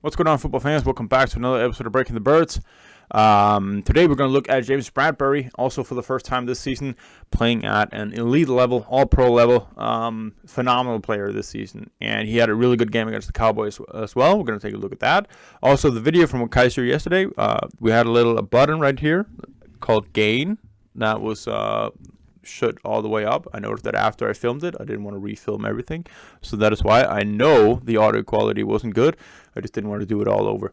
What's going on, football fans? Welcome back to another episode of Breaking the Birds. Today we're going to look at James Bradberry, also for the first time this season, playing at an elite level, all-pro level, phenomenal player this season. And he had a really good game against the Cowboys as well. We're going to take a look at that. Also, the video from Kaiser yesterday, we had a button right here called Gain. That was shut all the way up. I noticed that after I filmed it, I didn't want to refilm everything, so that is why. I know the audio quality wasn't good. I just didn't want to do it all over.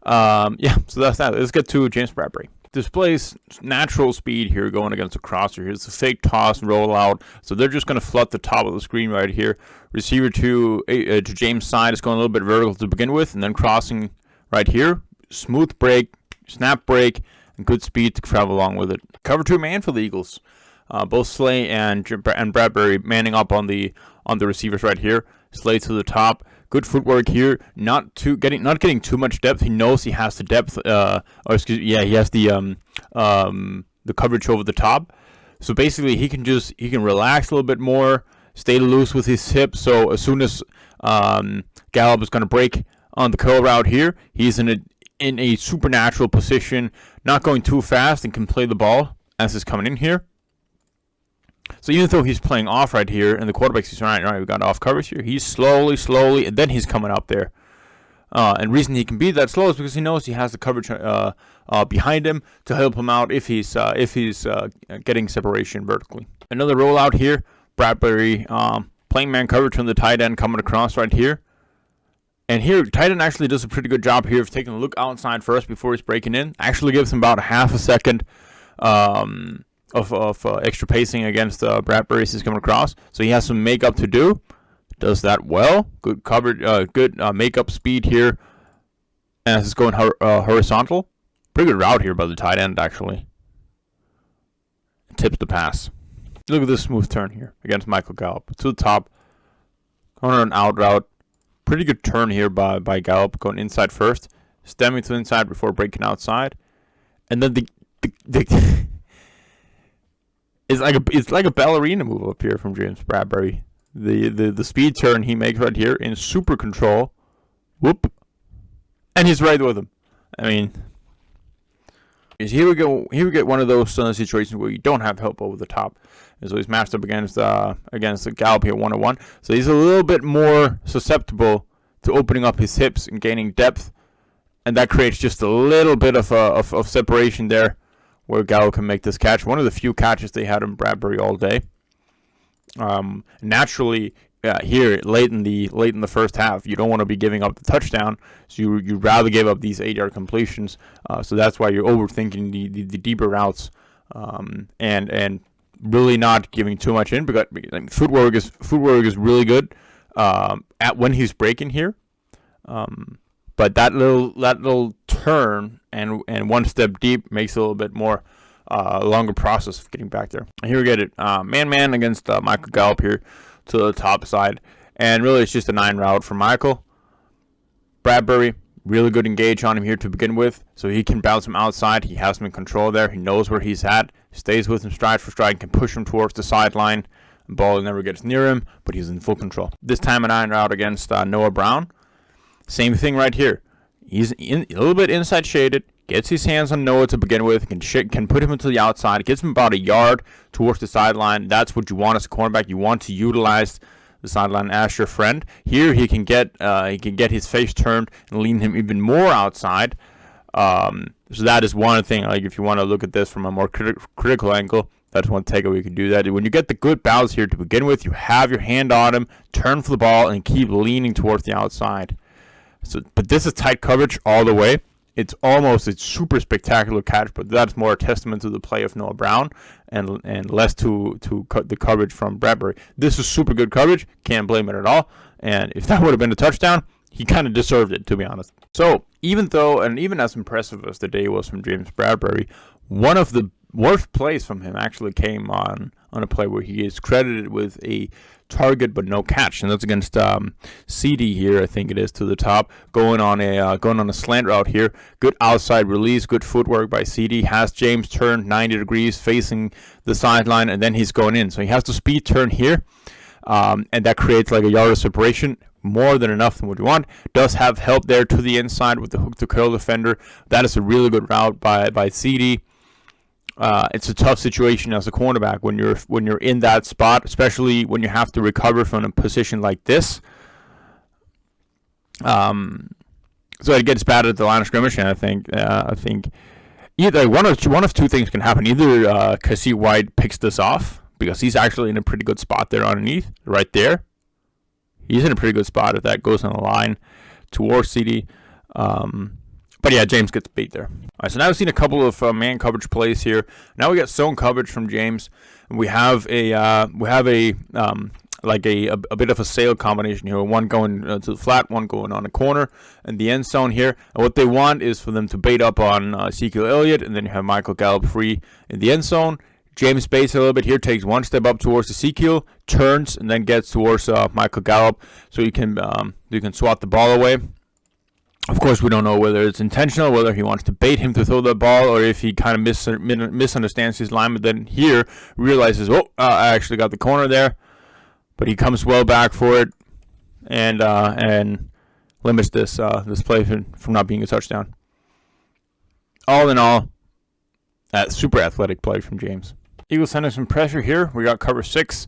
Yeah, so that's that. Let's get to James Bradberry. Displays natural speed here going against the crosser. Here's a fake toss and roll out. So they're just going to flood the top of the screen right here. Receiver to James' side is going a little bit vertical to begin with, and then crossing right here. Smooth break, snap break, and good speed to travel along with it. Cover 2 man for the Eagles. Both Slay and Bradberry manning up on the receivers right here. Slay to the top. Good footwork here. Not getting too much depth. He knows he has the depth. He has the coverage over the top. So basically, he can relax a little bit more, stay loose with his hips. So as soon as Gallup is going to break on the curl route here, he's in a supernatural position, not going too fast, and can play the ball as it's coming in here. So even though he's playing off right here, and the quarterback sees, right, we got off coverage here, he's slowly, and then he's coming up there. And the reason he can be that slow is because he knows he has the coverage behind him to help him out if he's getting separation vertically. Another rollout here, Bradberry playing man coverage on the tight end coming across right here. And here, tight end actually does a pretty good job here of taking a look outside first before he's breaking in. Actually gives him about a half a second of extra pacing against Bradberry as he's coming across. So he has some makeup to do. Does that well. Good coverage, good makeup speed here as it's going horizontal. Pretty good route here by the tight end, actually. Tips the pass. Look at this smooth turn here against Michael Gallup. To the top. Going on an out route. Pretty good turn here by Gallup, going inside first. Stemming to the inside before breaking outside. And then the It's like a ballerina move up here from James Bradberry. The speed turn he makes right here in super control. Whoop. And he's right with him. I mean, here we go. Here we get one of those situations where you don't have help over the top. And so he's matched up against the Gallup here 1-on-1. So he's a little bit more susceptible to opening up his hips and gaining depth. And that creates just a little bit of separation there, where Gallup can make this catch. One of the few catches they had in Bradberry all day. Naturally, here late in the first half, you don't want to be giving up the touchdown, so you'd rather give up these 8-yard completions. So that's why you're overthinking the deeper routes, and really not giving too much in, because footwork is really good at when he's breaking here. But that little turn and one step deep makes it a little bit more longer process of getting back there. And here we get it, man against Michael Gallup here to the top side, and really it's just a 9 route for Michael. Bradberry, really good engage on him here to begin with, so he can bounce him outside. He has him in control there. He knows where he's at, stays with him stride for stride, can push him towards the sideline. The ball never gets near him, but he's in full control. This time a 9 route against Noah Brown. Same thing right here. He's a little bit inside shaded, gets his hands on Noah to begin with, can put him into the outside, gets him about a yard towards the sideline. That's what you want as a cornerback. You want to utilize the sideline as your friend. Here he can get his face turned and lean him even more outside. So that is one thing. Like, if you want to look at this from a more critical angle, that's one takeaway you can do that. When you get the good bounce here to begin with, you have your hand on him, turn for the ball, and keep leaning towards the outside. So, but this is tight coverage all the way. It's super spectacular catch, but that's more a testament to the play of Noah Brown and less to the coverage from Bradberry. This is super good coverage. Can't blame it at all. And if that would have been a touchdown, he kind of deserved it, to be honest. So even as impressive as the day was from James Bradberry, one of the worst plays from him actually came on a play where he is credited with a target but no catch, and that's against CD here, I think it is, to the top, going on a slant route here. Good outside release, good footwork by CD. Has James turned 90 degrees facing the sideline, and then he's going in. So he has the speed turn here, and that creates like a yard of separation. more than enough than what you want. Does have help there to the inside with the hook to curl defender. That is a really good route by CD. It's a tough situation as a cornerback when you're in that spot, especially when you have to recover from a position like this. So it gets bad at the line of scrimmage, and I think either one of two things can happen. Either Kasir White picks this off because he's actually in a pretty good spot there underneath, right there. He's in a pretty good spot if that goes on the line towards CD. But yeah, James gets beat there. All right, so now we've seen a couple of man coverage plays here. Now we got zone coverage from James. We have a bit of a sail combination here. One going to the flat, one going on the corner and the end zone here. And what they want is for them to bait up on Ezekiel Elliott, and then you have Michael Gallup free in the end zone. James baits a little bit here, takes one step up towards Ezekiel, turns, and then gets towards Michael Gallup, so you can swat the ball away. Of course, we don't know whether it's intentional, whether he wants to bait him to throw the ball, or if he kind of misunderstands his line, but then here realizes, I actually got the corner there. But he comes well back for it, and limits this play from not being a touchdown. All in all, super athletic play from James. Eagles sending some pressure here. We got cover 6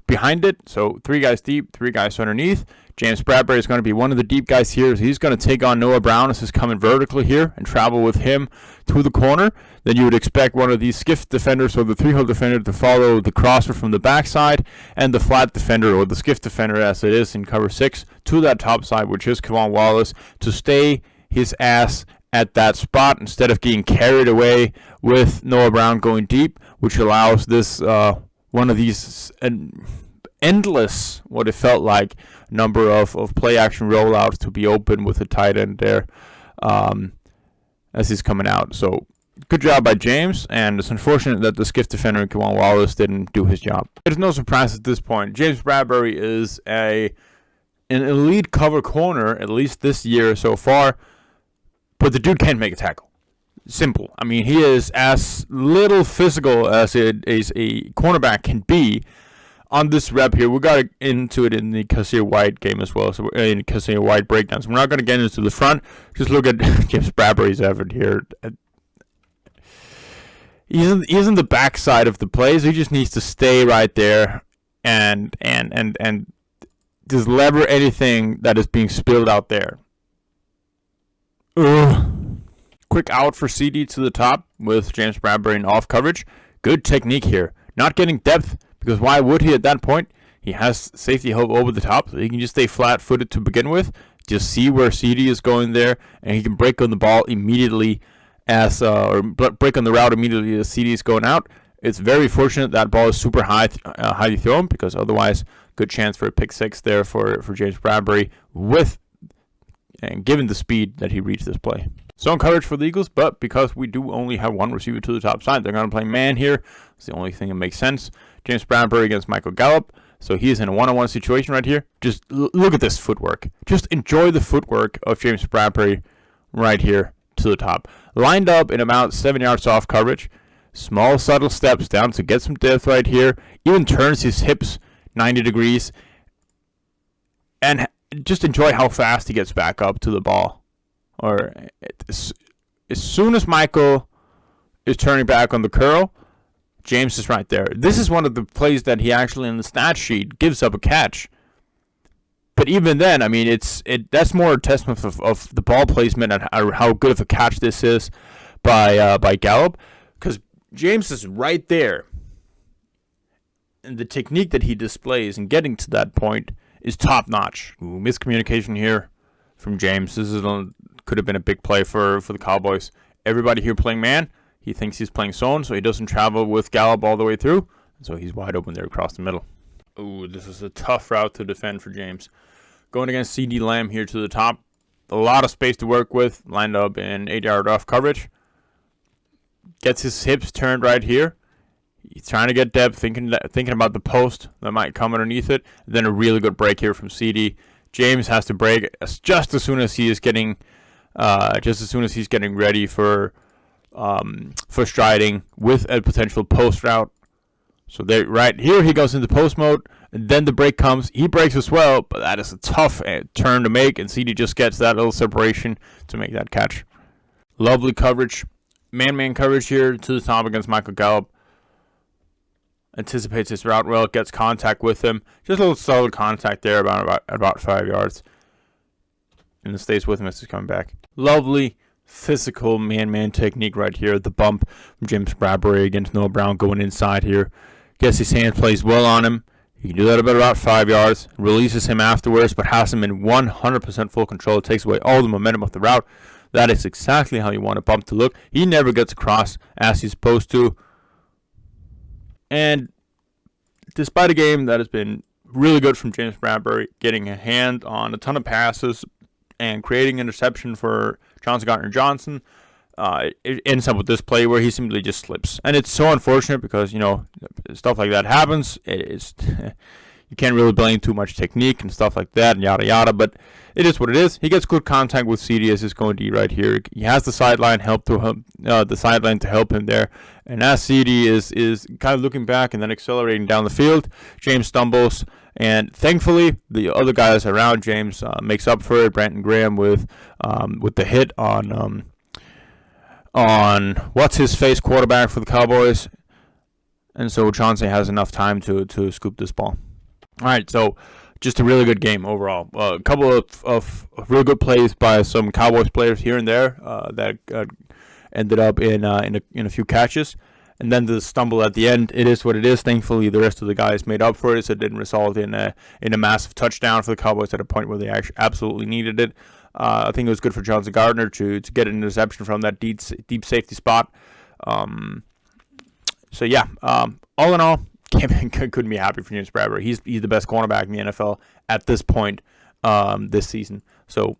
behind it, so 3 guys deep, 3 guys underneath. James Bradberry is going to be one of the deep guys here. So he's going to take on Noah Brown as he's coming vertically here and travel with him to the corner. Then you would expect one of these skiff defenders or the 3-hole defender to follow the crosser from the backside, and the flat defender or the skiff defender, as it is in cover 6, to that top side, which is K'Von Wallace, to stay his ass at that spot instead of getting carried away with Noah Brown going deep, which allows this one of these endless, what it felt like, number of play action rollouts to be open with the tight end there as he's coming out. So good job by James, and it's unfortunate that the skiff defender K'Von Wallace didn't do his job. It's no surprise at this point. James Bradberry is an elite cover corner, at least this year so far, but the dude can't make a tackle. Simple. I mean, he is as little physical as a cornerback can be. On this rep here, we got into it in the Kasir White game as well, so in Kasir White breakdowns. We're not going to get into the front. Just look at James Bradberry's effort here. He's in the backside of the play, so he just needs to stay right there and just lever anything that is being spilled out there. Quick out for CD to the top with James Bradberry in off coverage. Good technique here. Not getting depth, because why would he at that point? He has safety help over the top, so he can just stay flat-footed to begin with. Just see where CD is going there, and he can break on the ball immediately or break on the route immediately as CD is going out. It's very fortunate that ball is super highly thrown, because otherwise, good chance for a pick 6 there for James Bradberry and given the speed that he reached this play. Zone coverage for the Eagles, but because we do only have one receiver to the top side, they're going to play man here. It's the only thing that makes sense. James Bradberry against Michael Gallup. So he is in a one-on-one situation right here. Just look at this footwork. Just enjoy the footwork of James Bradberry right here to the top. Lined up in about 7 yards off coverage. Small, subtle steps down to get some depth right here. Even turns his hips 90 degrees. And just enjoy how fast he gets back up to the ball. Or as soon as Michael is turning back on the curl, James is right there. This is one of the plays that he actually in the stat sheet gives up a catch. But even then, I mean, that's more a testament of the ball placement and how good of a catch this is by Gallup, because James is right there, and the technique that he displays in getting to that point is top notch. Miscommunication here from James. This could have been a big play for the Cowboys. Everybody here playing man. He thinks he's playing zone, so he doesn't travel with Gallup all the way through. So he's wide open there across the middle. Ooh, this is a tough route to defend for James. Going against CD Lamb here to the top. A lot of space to work with. Lined up in 8-yard off coverage. Gets his hips turned right here. He's trying to get depth, thinking about the post that might come underneath it. Then a really good break here from CD. James has to break just as soon as he's getting ready for striding with a potential post route. So there, right here, he goes into post mode. And then the break comes. He breaks as well, but that is a tough turn to make, and CD just gets that little separation to make that catch. Lovely coverage. Man-man coverage here to the top against Michael Gallup. Anticipates his route well, gets contact with him. Just a little solid contact there about 5 yards. And it stays with him as he's coming back. Lovely physical man-man technique right here. The bump from James Bradberry against Noah Brown going inside here. Gets his hand, plays well on him. He can do that about 5 yards. Releases him afterwards, but has him in 100% full control. It takes away all the momentum of the route. That is exactly how you want a bump to look. He never gets across as he's supposed to. And despite a game that has been really good from James Bradberry, getting a hand on a ton of passes and creating interception for Johnson Gardner-Johnson, it ends up with this play where he simply just slips. And it's so unfortunate because, stuff like that happens. It is you can't really blame too much technique and stuff like that and yada yada, but it is what it is. He gets good contact with CD as he's going to right here. He has the sideline to help him there. And as CD is kind of looking back and then accelerating down the field, James stumbles. And thankfully, the other guys around James makes up for it. Brandon Graham with the hit on what's his face quarterback for the Cowboys. And so Chauncey has enough time to scoop this ball. All right, so just a really good game overall. A couple of really good plays by some Cowboys players here and there that ended up in a few catches. And then the stumble at the end, it is what it is. Thankfully, the rest of the guys made up for it, so it didn't result in a massive touchdown for the Cowboys at a point where they actually absolutely needed it. I think it was good for Johnson Gardner to get an interception from that deep safety spot. So yeah, all in all, couldn't be happy for James Bradberry. He's the best cornerback in the NFL at this point this season. So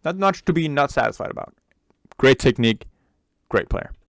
not much to be not satisfied about. Great technique, great player.